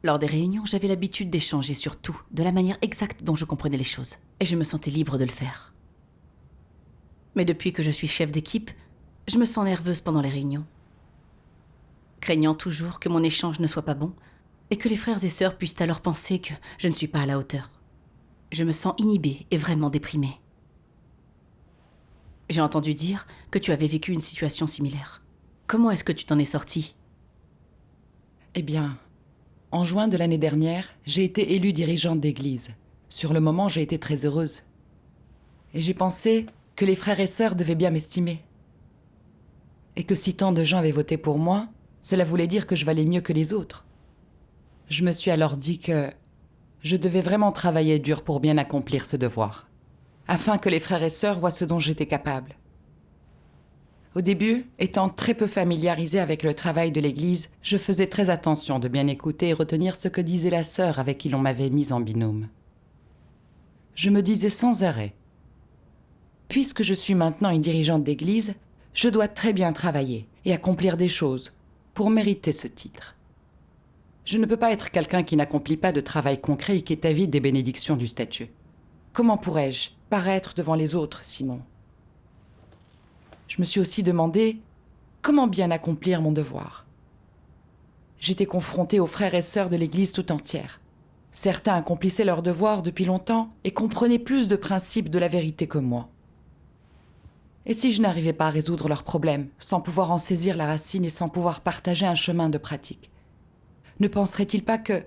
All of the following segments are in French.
Lors des réunions, j'avais l'habitude d'échanger sur tout, de la manière exacte dont je comprenais les choses. Et je me sentais libre de le faire. Mais depuis que je suis chef d'équipe, je me sens nerveuse pendant les réunions. Craignant toujours que mon échange ne soit pas bon, et que les frères et sœurs puissent alors penser que je ne suis pas à la hauteur. Je me sens inhibée et vraiment déprimée. J'ai entendu dire que tu avais vécu une situation similaire. Comment est-ce que tu t'en es sortie ? Eh bien, en juin de l'année dernière, j'ai été élue dirigeante d'église. Sur le moment, j'ai été très heureuse. Et j'ai pensé que les frères et sœurs devaient bien m'estimer. Et que si tant de gens avaient voté pour moi, cela voulait dire que je valais mieux que les autres. Je me suis alors dit que je devais vraiment travailler dur pour bien accomplir ce devoir, afin que les frères et sœurs voient ce dont j'étais capable. Au début, étant très peu familiarisée avec le travail de l'Église, je faisais très attention de bien écouter et retenir ce que disait la sœur avec qui l'on m'avait mise en binôme. Je me disais sans arrêt, puisque je suis maintenant une dirigeante d'Église, je dois très bien travailler et accomplir des choses pour mériter ce titre. Je ne peux pas être quelqu'un qui n'accomplit pas de travail concret et qui est avide des bénédictions du statut. Comment pourrais-je paraître devant les autres sinon ? Je me suis aussi demandé comment bien accomplir mon devoir. J'étais confrontée aux frères et sœurs de l'Église tout entière. Certains accomplissaient leur devoir depuis longtemps et comprenaient plus de principes de la vérité que moi. Et si je n'arrivais pas à résoudre leurs problèmes, sans pouvoir en saisir la racine et sans pouvoir partager un chemin de pratique, ne penseraient-ils pas que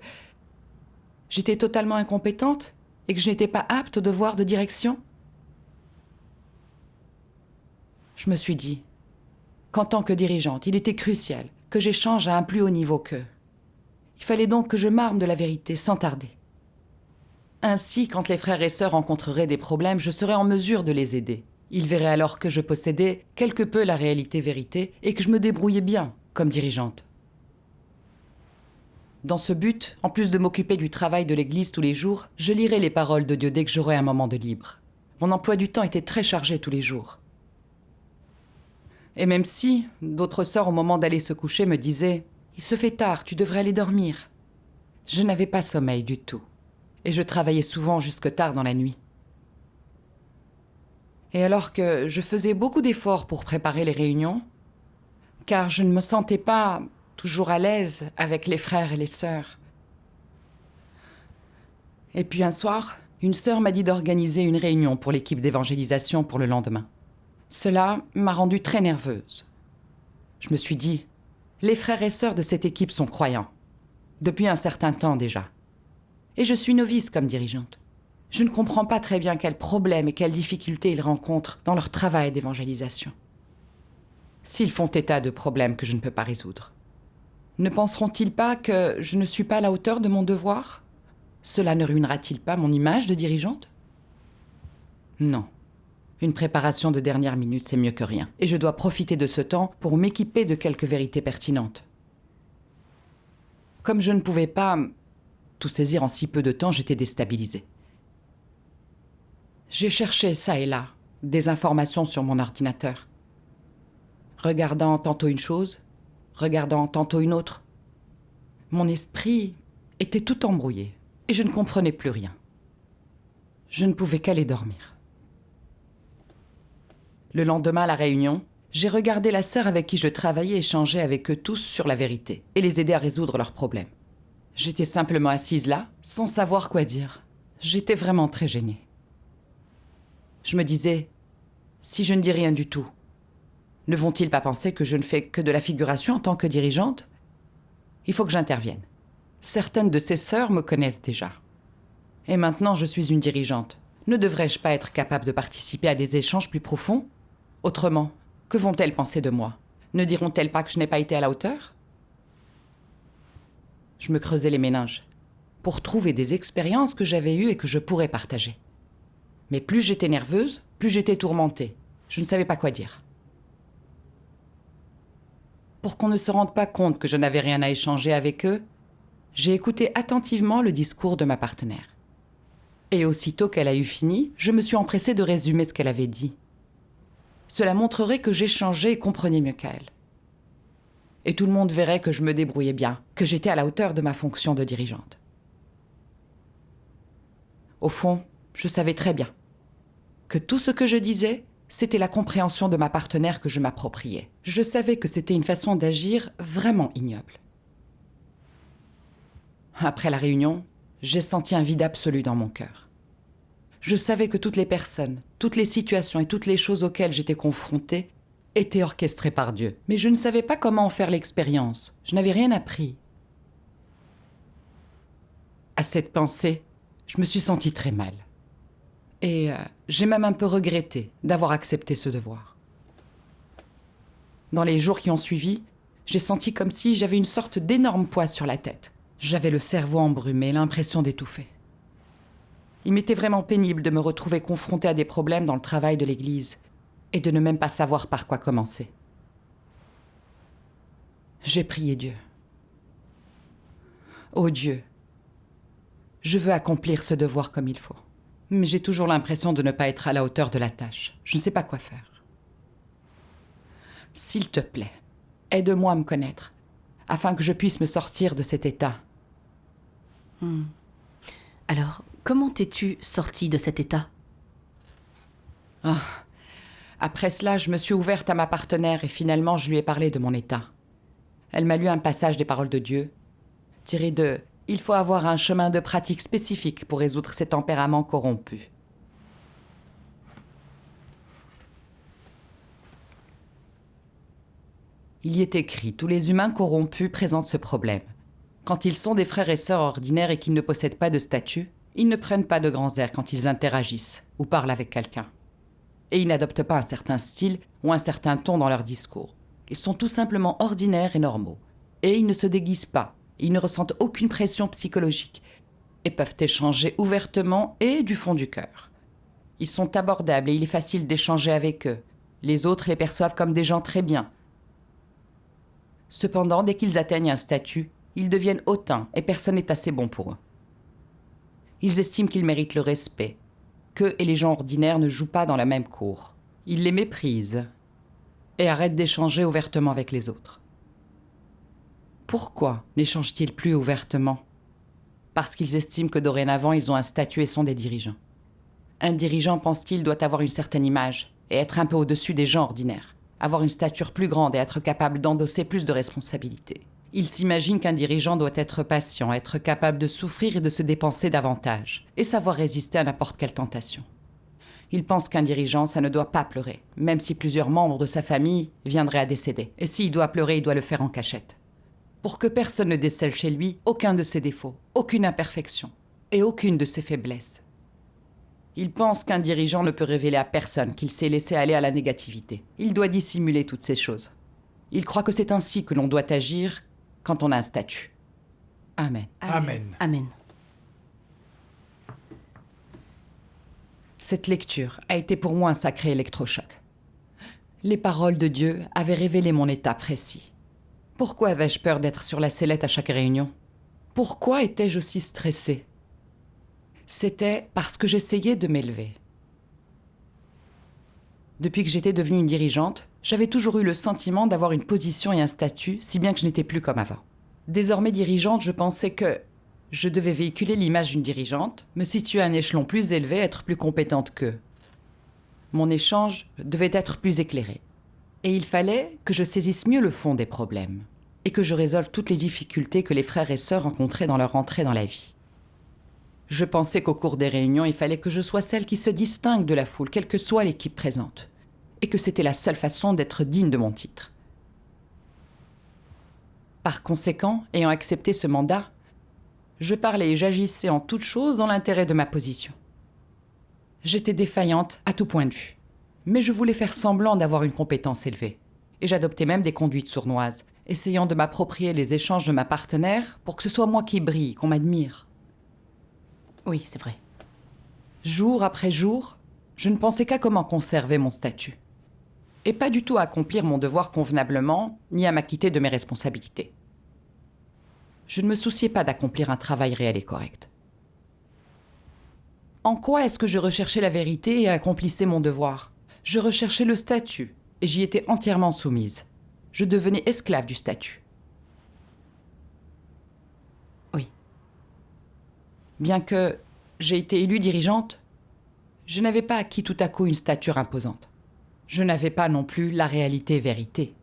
j'étais totalement incompétente et que je n'étais pas apte au devoir de direction ? Je me suis dit qu'en tant que dirigeante, il était crucial que j'échange à un plus haut niveau qu'eux. Il fallait donc que je m'arme de la vérité sans tarder. Ainsi, quand les frères et sœurs rencontreraient des problèmes, je serais en mesure de les aider. Ils verraient alors que je possédais quelque peu la réalité-vérité et que je me débrouillais bien comme dirigeante. Dans ce but, en plus de m'occuper du travail de l'Église tous les jours, je lirais les paroles de Dieu dès que j'aurais un moment de libre. Mon emploi du temps était très chargé tous les jours. Et même si d'autres sœurs, au moment d'aller se coucher, me disaient « Il se fait tard, tu devrais aller dormir », je n'avais pas sommeil du tout. Et je travaillais souvent jusque tard dans la nuit. Et alors que je faisais beaucoup d'efforts pour préparer les réunions, car je ne me sentais pas toujours à l'aise avec les frères et les sœurs. Et puis un soir, une sœur m'a dit d'organiser une réunion pour l'équipe d'évangélisation pour le lendemain. Cela m'a rendue très nerveuse. Je me suis dit, les frères et sœurs de cette équipe sont croyants, depuis un certain temps déjà. Et je suis novice comme dirigeante. Je ne comprends pas très bien quels problèmes et quelles difficultés ils rencontrent dans leur travail d'évangélisation. S'ils font état de problèmes que je ne peux pas résoudre, ne penseront-ils pas que je ne suis pas à la hauteur de mon devoir ? Cela ne ruinera-t-il pas mon image de dirigeante ? Non. Une préparation de dernière minute, c'est mieux que rien. Et je dois profiter de ce temps pour m'équiper de quelques vérités pertinentes. Comme je ne pouvais pas tout saisir en si peu de temps, j'étais déstabilisée. J'ai cherché ça et là des informations sur mon ordinateur. Regardant tantôt une chose, regardant tantôt une autre. Mon esprit était tout embrouillé et je ne comprenais plus rien. Je ne pouvais qu'aller dormir. Le lendemain à la réunion, j'ai regardé la sœur avec qui je travaillais échanger avec eux tous sur la vérité et les aider à résoudre leurs problèmes. J'étais simplement assise là, sans savoir quoi dire. J'étais vraiment très gênée. Je me disais, si je ne dis rien du tout, ne vont-ils pas penser que je ne fais que de la figuration en tant que dirigeante ? Il faut que j'intervienne. Certaines de ces sœurs me connaissent déjà. Et maintenant, je suis une dirigeante. Ne devrais-je pas être capable de participer à des échanges plus profonds ? Autrement, que vont-elles penser de moi ? Ne diront-elles pas que je n'ai pas été à la hauteur ? Je me creusais les méninges pour trouver des expériences que j'avais eues et que je pourrais partager. Mais plus j'étais nerveuse, plus j'étais tourmentée. Je ne savais pas quoi dire. Pour qu'on ne se rende pas compte que je n'avais rien à échanger avec eux, j'ai écouté attentivement le discours de ma partenaire. Et aussitôt qu'elle a eu fini, je me suis empressée de résumer ce qu'elle avait dit. Cela montrerait que j'échangeais et comprenais mieux qu'elle. Et tout le monde verrait que je me débrouillais bien, que j'étais à la hauteur de ma fonction de dirigeante. Au fond, je savais très bien que tout ce que je disais, c'était la compréhension de ma partenaire que je m'appropriais. Je savais que c'était une façon d'agir vraiment ignoble. Après la réunion, j'ai senti un vide absolu dans mon cœur. Je savais que toutes les personnes, toutes les situations et toutes les choses auxquelles j'étais confrontée étaient orchestrées par Dieu. Mais je ne savais pas comment en faire l'expérience. Je n'avais rien appris. À cette pensée, je me suis sentie très mal. Et j'ai même un peu regretté d'avoir accepté ce devoir. Dans les jours qui ont suivi, j'ai senti comme si j'avais une sorte d'énorme poids sur la tête. J'avais le cerveau embrumé, l'impression d'étouffer. Il m'était vraiment pénible de me retrouver confrontée à des problèmes dans le travail de l'Église et de ne même pas savoir par quoi commencer. J'ai prié Dieu. Ô Dieu, je veux accomplir ce devoir comme il faut. Mais j'ai toujours l'impression de ne pas être à la hauteur de la tâche. Je ne sais pas quoi faire. S'il te plaît, aide-moi à me connaître, afin que je puisse me sortir de cet état. Alors, comment t'es-tu sortie de cet état? Après cela, je me suis ouverte à ma partenaire et finalement, je lui ai parlé de mon état. Elle m'a lu un passage des paroles de Dieu, tiré de « Il faut avoir un chemin de pratique spécifique pour résoudre ces tempéraments corrompus ». Il y est écrit « Tous les humains corrompus présentent ce problème. Quand ils sont des frères et sœurs ordinaires et qu'ils ne possèdent pas de statut, ils ne prennent pas de grands airs quand ils interagissent ou parlent avec quelqu'un. Et ils n'adoptent pas un certain style ou un certain ton dans leur discours. Ils sont tout simplement ordinaires et normaux. Et ils ne se déguisent pas. Ils ne ressentent aucune pression psychologique et peuvent échanger ouvertement et du fond du cœur. Ils sont abordables et il est facile d'échanger avec eux. Les autres les perçoivent comme des gens très bien. Cependant, dès qu'ils atteignent un statut, ils deviennent hautains et personne n'est assez bon pour eux. Ils estiment qu'ils méritent le respect, qu'eux et les gens ordinaires ne jouent pas dans la même cour. Ils les méprisent et arrêtent d'échanger ouvertement avec les autres. Pourquoi n'échangent-ils plus ouvertement? Parce qu'ils estiment que dorénavant, ils ont un statut et sont des dirigeants. Un dirigeant, pense-t-il, doit avoir une certaine image et être un peu au-dessus des gens ordinaires, avoir une stature plus grande et être capable d'endosser plus de responsabilités. Il s'imagine qu'un dirigeant doit être patient, être capable de souffrir et de se dépenser davantage, et savoir résister à n'importe quelle tentation. Il pense qu'un dirigeant, ça ne doit pas pleurer, même si plusieurs membres de sa famille viendraient à décéder. Et s'il doit pleurer, il doit le faire en cachette. Pour que personne ne décèle chez lui aucun de ses défauts, aucune imperfection, et aucune de ses faiblesses. Il pense qu'un dirigeant ne peut révéler à personne qu'il s'est laissé aller à la négativité. Il doit dissimuler toutes ces choses. Il croit que c'est ainsi que l'on doit agir quand on a un statut. Amen. Amen. Amen. Cette lecture a été pour moi un sacré électrochoc. Les paroles de Dieu avaient révélé mon état précis. Pourquoi avais-je peur d'être sur la sellette à chaque réunion? Pourquoi étais-je aussi stressée? C'était parce que j'essayais de m'élever. Depuis que j'étais devenue une dirigeante, j'avais toujours eu le sentiment d'avoir une position et un statut, si bien que je n'étais plus comme avant. Désormais dirigeante, je pensais que je devais véhiculer l'image d'une dirigeante, me situer à un échelon plus élevé, être plus compétente qu'eux. Mon échange devait être plus éclairé. Et il fallait que je saisisse mieux le fond des problèmes et que je résolve toutes les difficultés que les frères et sœurs rencontraient dans leur entrée dans la vie. Je pensais qu'au cours des réunions, il fallait que je sois celle qui se distingue de la foule, quelle que soit l'équipe présente, et que c'était la seule façon d'être digne de mon titre. Par conséquent, ayant accepté ce mandat, je parlais et j'agissais en toute chose dans l'intérêt de ma position. J'étais défaillante à tout point de vue, mais je voulais faire semblant d'avoir une compétence élevée. Et j'adoptais même des conduites sournoises, essayant de m'approprier les échanges de ma partenaire pour que ce soit moi qui brille, qu'on m'admire. Oui, c'est vrai. Jour après jour, je ne pensais qu'à comment conserver mon statut. Et pas du tout à accomplir mon devoir convenablement, ni à m'acquitter de mes responsabilités. Je ne me souciais pas d'accomplir un travail réel et correct. En quoi est-ce que je recherchais la vérité et accomplissais mon devoir? Je recherchais le statut, et j'y étais entièrement soumise. je devenais esclave du statut. Oui. Bien que j'ai été élue dirigeante, je n'avais pas acquis tout à coup une stature imposante. Je n'avais pas non plus la réalité-vérité.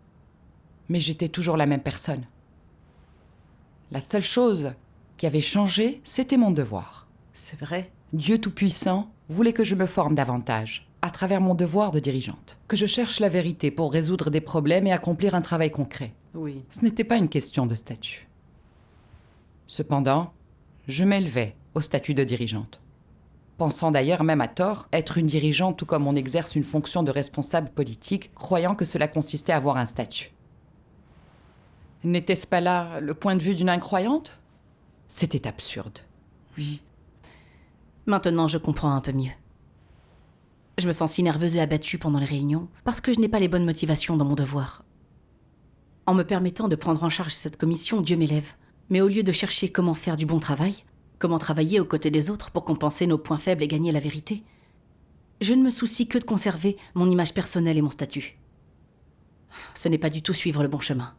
Mais j'étais toujours la même personne. La seule chose qui avait changé, c'était mon devoir. C'est vrai. Dieu Tout-Puissant voulait que je me forme davantage, à travers mon devoir de dirigeante, que je cherche la vérité pour résoudre des problèmes et accomplir un travail concret. Oui. Ce n'était pas une question de statut. Cependant, je m'élevais au statut de dirigeante, pensant d'ailleurs même à tort être une dirigeante tout comme on exerce une fonction de responsable politique, croyant que cela consistait à avoir un statut. N'était-ce pas là le point de vue d'une incroyante ? C'était absurde. Oui. Maintenant, je comprends un peu mieux. Je me sens si nerveuse et abattue pendant les réunions parce que je n'ai pas les bonnes motivations dans mon devoir. En me permettant de prendre en charge cette commission, Dieu m'élève. Mais au lieu de chercher comment faire du bon travail, comment travailler aux côtés des autres pour compenser nos points faibles et gagner la vérité, je ne me soucie que de conserver mon image personnelle et mon statut. Ce n'est pas du tout suivre le bon chemin.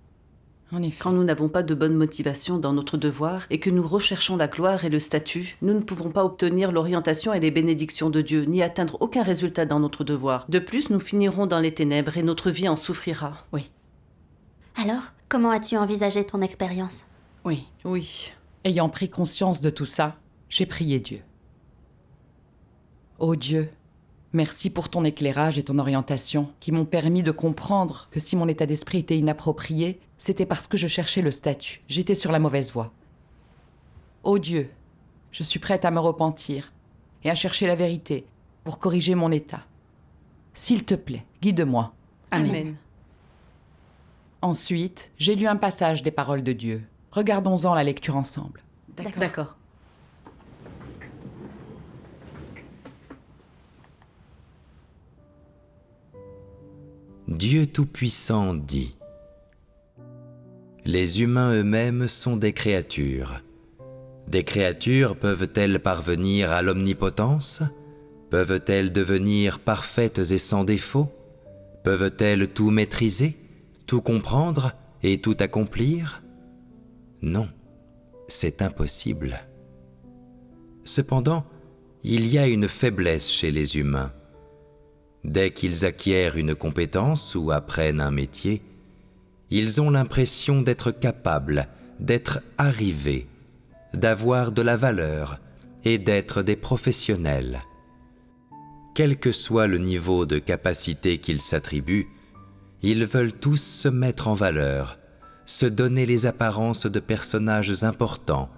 En effet. Quand nous n'avons pas de bonne motivation dans notre devoir et que nous recherchons la gloire et le statut, nous ne pouvons pas obtenir l'orientation et les bénédictions de Dieu, ni atteindre aucun résultat dans notre devoir. De plus, nous finirons dans les ténèbres et notre vie en souffrira. Oui, Alors, comment as-tu envisagé ton expérience ? oui. Oui. Ayant pris conscience de tout ça, j'ai prié Dieu. Ô Dieu, merci pour ton éclairage et ton orientation qui m'ont permis de comprendre que si mon état d'esprit était inapproprié, c'était parce que je cherchais le statut. J'étais sur la mauvaise voie. Ô Dieu, je suis prête à me repentir et à chercher la vérité pour corriger mon état. S'il te plaît, guide-moi. Amen. Ensuite, j'ai lu un passage des paroles de Dieu. Regardons-en la lecture ensemble. D'accord. Dieu Tout-Puissant dit : les humains eux-mêmes sont des créatures. Des créatures peuvent-elles parvenir à l'omnipotence ? Peuvent-elles devenir parfaites et sans défaut ? Peuvent-elles tout maîtriser, tout comprendre et tout accomplir ? Non, c'est impossible. Cependant, il y a une faiblesse chez les humains. Dès qu'ils acquièrent une compétence ou apprennent un métier, ils ont l'impression d'être capables, d'être arrivés, d'avoir de la valeur et d'être des professionnels. Quel que soit le niveau de capacité qu'ils s'attribuent, ils veulent tous se mettre en valeur, se donner les apparences de personnages importants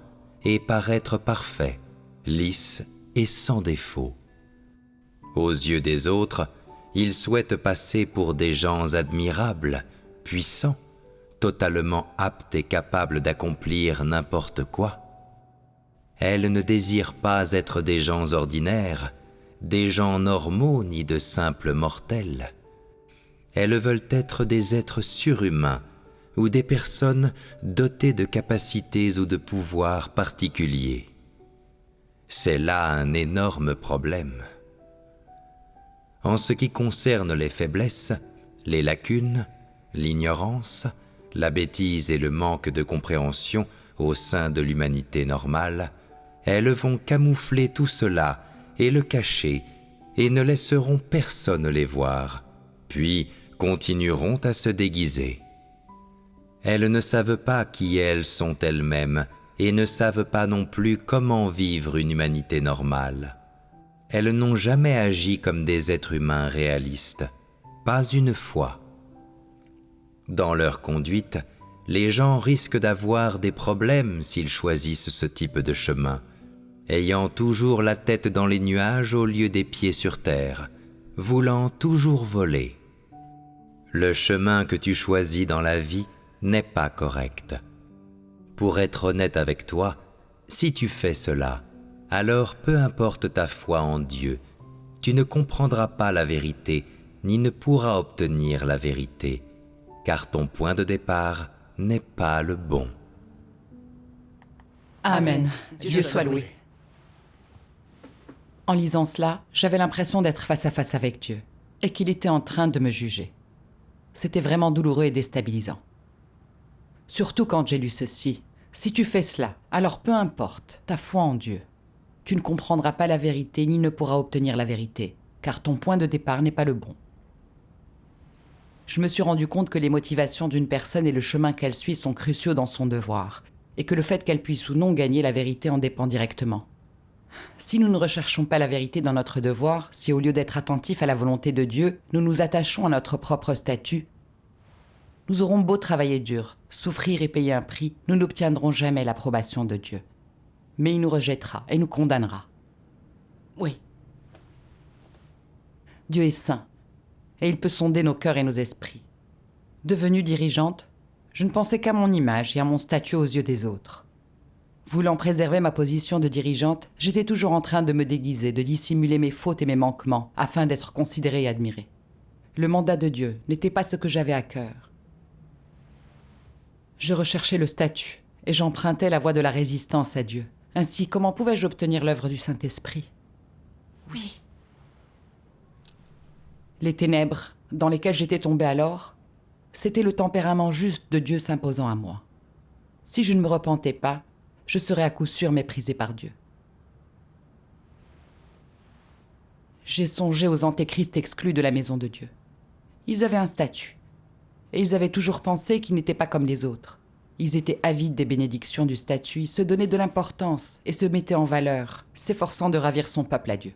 et paraître parfaits, lisses et sans défaut. Aux yeux des autres, ils souhaitent passer pour des gens admirables, puissants, totalement aptes et capables d'accomplir n'importe quoi. Elles ne désirent pas être des gens ordinaires, des gens normaux ni de simples mortels. Elles veulent être des êtres surhumains ou des personnes dotées de capacités ou de pouvoirs particuliers. C'est là un énorme problème. En ce qui concerne les faiblesses, les lacunes, l'ignorance, la bêtise et le manque de compréhension au sein de l'humanité normale, elles vont camoufler tout cela et le cacher et ne laisseront personne les voir, puis continueront à se déguiser. Elles ne savent pas qui elles sont elles-mêmes et ne savent pas non plus comment vivre une humanité normale. Elles n'ont jamais agi comme des êtres humains réalistes, pas une fois. Dans leur conduite, les gens risquent d'avoir des problèmes s'ils choisissent ce type de chemin, ayant toujours la tête dans les nuages au lieu des pieds sur terre, voulant toujours voler. Le chemin que tu choisis dans la vie n'est pas correct. Pour être honnête avec toi, si tu fais cela, alors peu importe ta foi en Dieu, tu ne comprendras pas la vérité, ni ne pourras obtenir la vérité, car ton point de départ n'est pas le bon. Amen. Dieu soit loué. En lisant cela, j'avais l'impression d'être face à face avec Dieu et qu'il était en train de me juger. C'était vraiment douloureux et déstabilisant. Surtout quand j'ai lu ceci. Si tu fais cela, alors peu importe ta foi en Dieu, tu ne comprendras pas la vérité ni ne pourras obtenir la vérité, car ton point de départ n'est pas le bon. Je me suis rendu compte que les motivations d'une personne et le chemin qu'elle suit sont cruciaux dans son devoir, et que le fait qu'elle puisse ou non gagner la vérité en dépend directement. Si nous ne recherchons pas la vérité dans notre devoir, si au lieu d'être attentifs à la volonté de Dieu, nous nous attachons à notre propre statut, nous aurons beau travailler dur, souffrir et payer un prix, nous n'obtiendrons jamais l'approbation de Dieu. Mais il nous rejettera et nous condamnera. Oui. Dieu est saint, et il peut sonder nos cœurs et nos esprits. Devenue dirigeante, je ne pensais qu'à mon image et à mon statut aux yeux des autres. Voulant préserver ma position de dirigeante, j'étais toujours en train de me déguiser, de dissimuler mes fautes et mes manquements, afin d'être considérée et admirée. Le mandat de Dieu n'était pas ce que j'avais à cœur. Je recherchais le statut, et j'empruntais la voie de la résistance à Dieu. Ainsi, comment pouvais-je obtenir l'œuvre du Saint-Esprit ? Oui. Les ténèbres dans lesquelles j'étais tombée alors, c'était le tempérament juste de Dieu s'imposant à moi. Si je ne me repentais pas, je serais à coup sûr méprisée par Dieu. J'ai songé aux antéchrists exclus de la maison de Dieu. Ils avaient un statut, et ils avaient toujours pensé qu'ils n'étaient pas comme les autres. Ils étaient avides des bénédictions du statut, ils se donnaient de l'importance et se mettaient en valeur, s'efforçant de ravir son peuple à Dieu.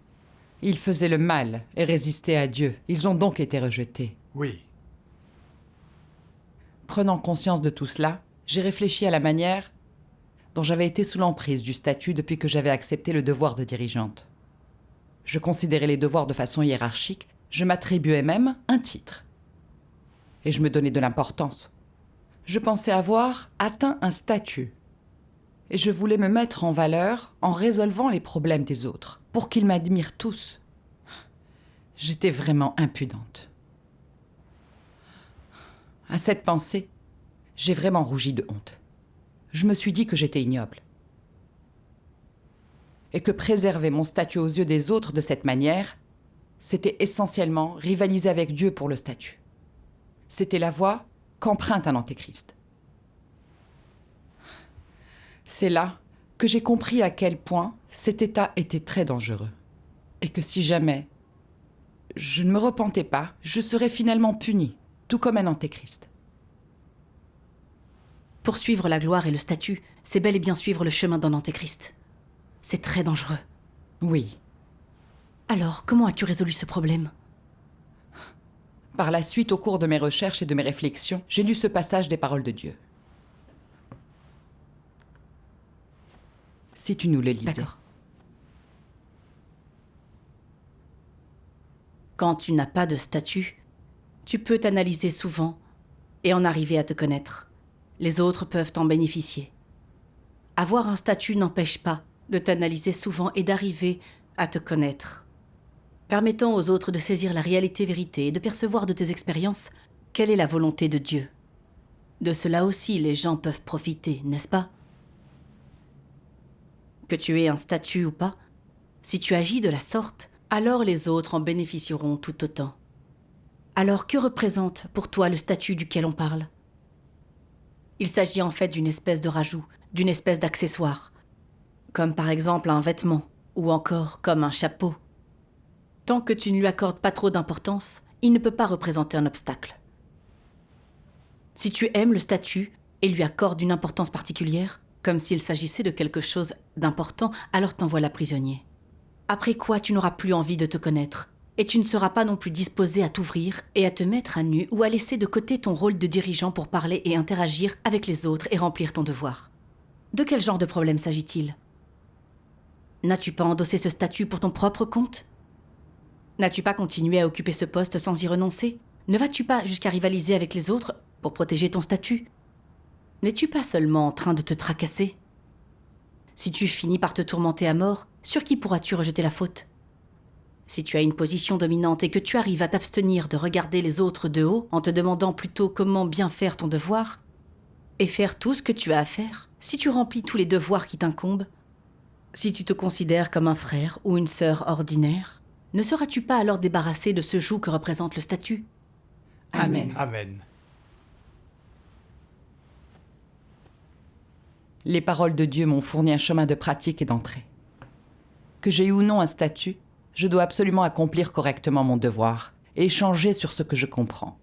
Ils faisaient le mal et résistaient à Dieu. Ils ont donc été rejetés. Oui. Prenant conscience de tout cela, j'ai réfléchi à la manière dont j'avais été sous l'emprise du statut depuis que j'avais accepté le devoir de dirigeante. Je considérais les devoirs de façon hiérarchique, je m'attribuais même un titre. Et je me donnais de l'importance. Je pensais avoir atteint un statut. Et je voulais me mettre en valeur en résolvant les problèmes des autres, pour qu'ils m'admirent tous. J'étais vraiment impudente. À cette pensée, j'ai vraiment rougi de honte. Je me suis dit que j'étais ignoble. Et que préserver mon statut aux yeux des autres de cette manière, c'était essentiellement rivaliser avec Dieu pour le statut. C'était la voie qu'emprunte un antéchrist. C'est là que j'ai compris à quel point cet état était très dangereux. Et que si jamais je ne me repentais pas, je serais finalement punie, tout comme un antéchrist. Poursuivre la gloire et le statut, c'est bel et bien suivre le chemin d'un antéchrist. C'est très dangereux. Oui. Alors, comment as-tu résolu ce problème ? Par la suite, au cours de mes recherches et de mes réflexions, j'ai lu ce passage des paroles de Dieu. Si tu nous le lisais. D'accord. Quand tu n'as pas de statut, tu peux t'analyser souvent et en arriver à te connaître. Les autres peuvent en bénéficier. Avoir un statut n'empêche pas de t'analyser souvent et d'arriver à te connaître, permettant aux autres de saisir la réalité-vérité et de percevoir de tes expériences quelle est la volonté de Dieu. De cela aussi, les gens peuvent profiter, n'est-ce pas ? Que tu aies un statut ou pas, si tu agis de la sorte, alors les autres en bénéficieront tout autant. Alors que représente pour toi le statut duquel on parle ? Il s'agit en fait d'une espèce de rajout, d'une espèce d'accessoire, comme par exemple un vêtement, ou encore comme un chapeau. Tant que tu ne lui accordes pas trop d'importance, il ne peut pas représenter un obstacle. Si tu aimes le statut et lui accordes une importance particulière, comme s'il s'agissait de quelque chose d'important, alors t'en voilà prisonnier. Après quoi, tu n'auras plus envie de te connaître, et tu ne seras pas non plus disposé à t'ouvrir et à te mettre à nu ou à laisser de côté ton rôle de dirigeant pour parler et interagir avec les autres et remplir ton devoir. De quel genre de problème s'agit-il ? N'as-tu pas endossé ce statut pour ton propre compte ? N'as-tu pas continué à occuper ce poste sans y renoncer ? Ne vas-tu pas jusqu'à rivaliser avec les autres pour protéger ton statut ? N'es-tu pas seulement en train de te tracasser ? Si tu finis par te tourmenter à mort, sur qui pourras-tu rejeter la faute ? Si tu as une position dominante et que tu arrives à t'abstenir de regarder les autres de haut en te demandant plutôt comment bien faire ton devoir, et faire tout ce que tu as à faire, si tu remplis tous les devoirs qui t'incombent, si tu te considères comme un frère ou une sœur ordinaire, ne seras-tu pas alors débarrassé de ce joug que représente le statut ? Amen. Amen. Les paroles de Dieu m'ont fourni un chemin de pratique et d'entrée. Que j'ai eu ou non un statut, je dois absolument accomplir correctement mon devoir et échanger sur ce que je comprends.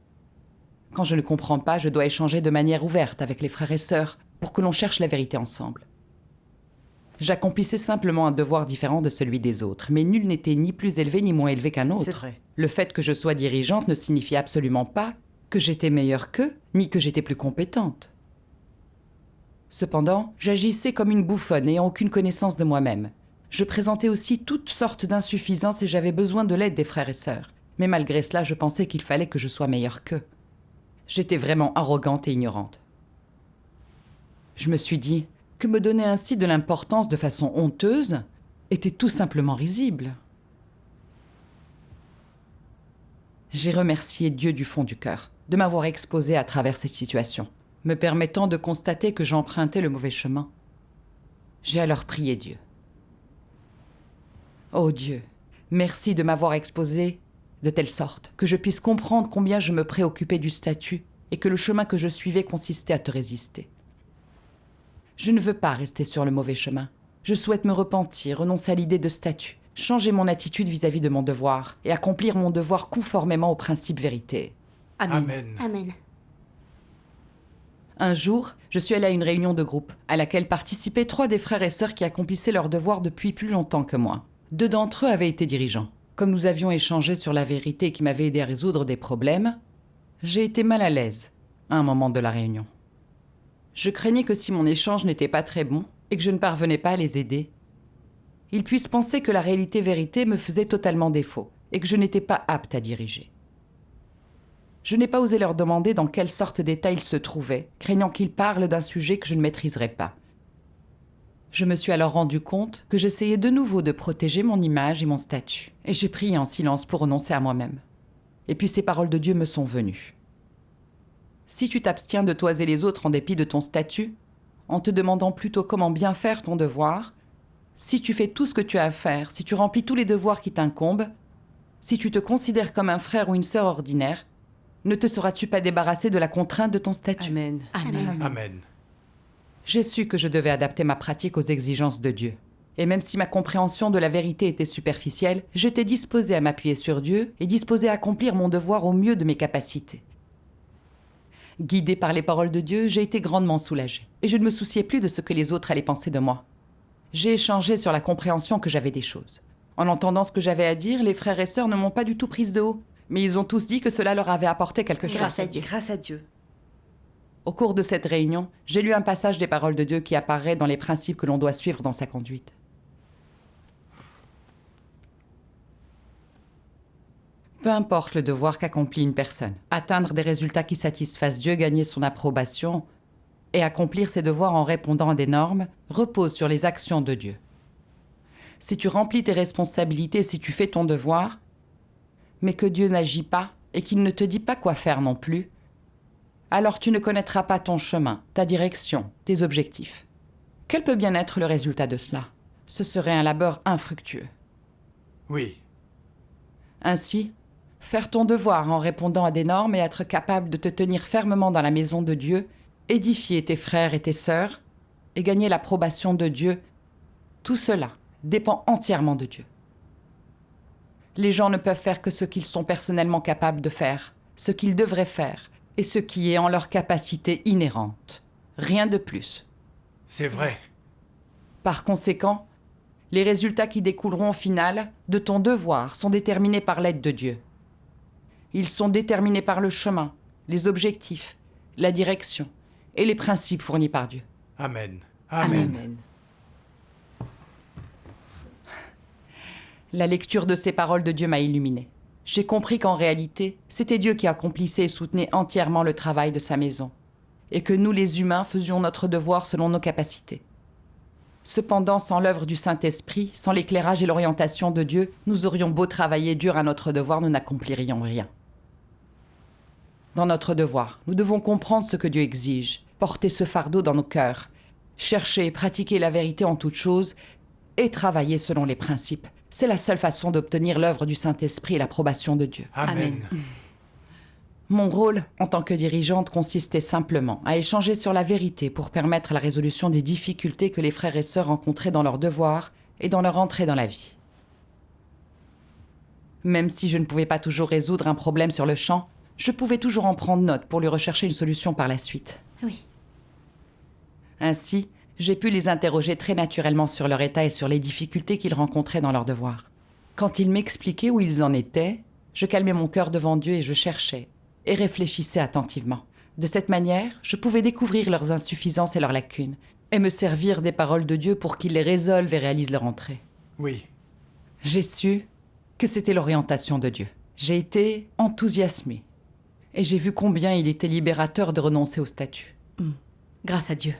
Quand je ne comprends pas, je dois échanger de manière ouverte avec les frères et sœurs pour que l'on cherche la vérité ensemble. J'accomplissais simplement un devoir différent de celui des autres, mais nul n'était ni plus élevé ni moins élevé qu'un autre. C'est vrai. Le fait que je sois dirigeante ne signifie absolument pas que j'étais meilleure qu'eux, ni que j'étais plus compétente. Cependant, j'agissais comme une bouffonne n'ayant aucune connaissance de moi-même. Je présentais aussi toutes sortes d'insuffisances et j'avais besoin de l'aide des frères et sœurs. Mais malgré cela, je pensais qu'il fallait que je sois meilleure qu'eux. J'étais vraiment arrogante et ignorante. Je me suis dit que me donner ainsi de l'importance de façon honteuse était tout simplement risible. J'ai remercié Dieu du fond du cœur de m'avoir exposée à travers cette situation, me permettant de constater que j'empruntais le mauvais chemin. J'ai alors prié Dieu. Ô Dieu, merci de m'avoir exposée de telle sorte que je puisse comprendre combien je me préoccupais du statut et que le chemin que je suivais consistait à te résister. Je ne veux pas rester sur le mauvais chemin. Je souhaite me repentir, renoncer à l'idée de statut, changer mon attitude vis-à-vis de mon devoir et accomplir mon devoir conformément au principe vérité. Amen. Amen. Amen. Un jour, je suis allée à une réunion de groupe, à laquelle participaient 3 des frères et sœurs qui accomplissaient leur devoir depuis plus longtemps que moi. 2 d'entre eux avaient été dirigeants. Comme nous avions échangé sur la vérité qui m'avait aidé à résoudre des problèmes, j'ai été mal à l'aise à un moment de la réunion. Je craignais que si mon échange n'était pas très bon et que je ne parvenais pas à les aider, ils puissent penser que la réalité-vérité me faisait totalement défaut et que je n'étais pas apte à diriger. Je n'ai pas osé leur demander dans quelle sorte d'état ils se trouvaient, craignant qu'ils parlent d'un sujet que je ne maîtriserais pas. Je me suis alors rendu compte que j'essayais de nouveau de protéger mon image et mon statut, et j'ai prié en silence pour renoncer à moi-même. Et puis ces paroles de Dieu me sont venues. Si tu t'abstiens de toiser les autres en dépit de ton statut, en te demandant plutôt comment bien faire ton devoir, si tu fais tout ce que tu as à faire, si tu remplis tous les devoirs qui t'incombent, si tu te considères comme un frère ou une sœur ordinaire, ne te seras-tu pas débarrassé de la contrainte de ton statut? Amen. Amen. Amen. J'ai su que je devais adapter ma pratique aux exigences de Dieu. Et même si ma compréhension de la vérité était superficielle, j'étais disposée à m'appuyer sur Dieu et disposée à accomplir mon devoir au mieux de mes capacités. Guidée par les paroles de Dieu, j'ai été grandement soulagée. Et je ne me souciais plus de ce que les autres allaient penser de moi. J'ai échangé sur la compréhension que j'avais des choses. En entendant ce que j'avais à dire, les frères et sœurs ne m'ont pas du tout prise de haut. Mais ils ont tous dit que cela leur avait apporté quelque chose. Grâce à Dieu. Grâce à Dieu. Au cours de cette réunion, j'ai lu un passage des paroles de Dieu qui apparaît dans les principes que l'on doit suivre dans sa conduite. Peu importe le devoir qu'accomplit une personne, atteindre des résultats qui satisfassent Dieu, gagner son approbation et accomplir ses devoirs en répondant à des normes repose sur les actions de Dieu. Si tu remplis tes responsabilités, si tu fais ton devoir, mais que Dieu n'agit pas et qu'il ne te dit pas quoi faire non plus, alors tu ne connaîtras pas ton chemin, ta direction, tes objectifs. Quel peut bien être le résultat de cela? Ce serait un labeur infructueux. Oui. Ainsi, faire ton devoir en répondant à des normes et être capable de te tenir fermement dans la maison de Dieu, édifier tes frères et tes sœurs et gagner l'approbation de Dieu, tout cela dépend entièrement de Dieu. Les gens ne peuvent faire que ce qu'ils sont personnellement capables de faire, ce qu'ils devraient faire, et ce qui est en leur capacité inhérente. Rien de plus. C'est vrai. Par conséquent, les résultats qui découleront au final de ton devoir sont déterminés par l'aide de Dieu. Ils sont déterminés par le chemin, les objectifs, la direction et les principes fournis par Dieu. Amen. Amen. Amen. La lecture de ces paroles de Dieu m'a illuminée. J'ai compris qu'en réalité, c'était Dieu qui accomplissait et soutenait entièrement le travail de sa maison, et que nous les humains faisions notre devoir selon nos capacités. Cependant, sans l'œuvre du Saint-Esprit, sans l'éclairage et l'orientation de Dieu, nous aurions beau travailler dur à notre devoir, nous n'accomplirions rien. Dans notre devoir, nous devons comprendre ce que Dieu exige, porter ce fardeau dans nos cœurs, chercher et pratiquer la vérité en toutes choses, et travailler selon les principes. C'est la seule façon d'obtenir l'œuvre du Saint-Esprit et l'approbation de Dieu. Amen. Mon rôle en tant que dirigeante consistait simplement à échanger sur la vérité pour permettre la résolution des difficultés que les frères et sœurs rencontraient dans leurs devoirs et dans leur entrée dans la vie. Même si je ne pouvais pas toujours résoudre un problème sur le champ, je pouvais toujours en prendre note pour lui rechercher une solution par la suite. Oui. Ainsi, j'ai pu les interroger très naturellement sur leur état et sur les difficultés qu'ils rencontraient dans leurs devoirs. Quand ils m'expliquaient où ils en étaient, je calmais mon cœur devant Dieu et je cherchais et réfléchissais attentivement. De cette manière, je pouvais découvrir leurs insuffisances et leurs lacunes et me servir des paroles de Dieu pour qu'ils les résolvent et réalisent leur entrée. Oui. J'ai su que c'était l'orientation de Dieu. J'ai été enthousiasmée et j'ai vu combien il était libérateur de renoncer au statut. Grâce à Dieu.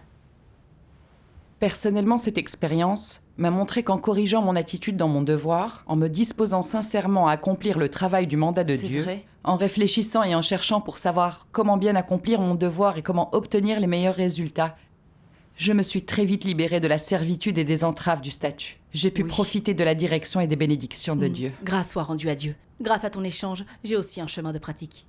Personnellement, cette expérience m'a montré qu'en corrigeant mon attitude dans mon devoir, en me disposant sincèrement à accomplir le travail du mandat de C'est Dieu, vrai. en réfléchissant et en cherchant pour savoir comment bien accomplir mon devoir et comment obtenir les meilleurs résultats, je me suis très vite libérée de la servitude et des entraves du statut. J'ai pu Oui. profiter de la direction et des bénédictions de Dieu. Grâce soit rendue à Dieu. Grâce à ton échange, j'ai aussi un chemin de pratique.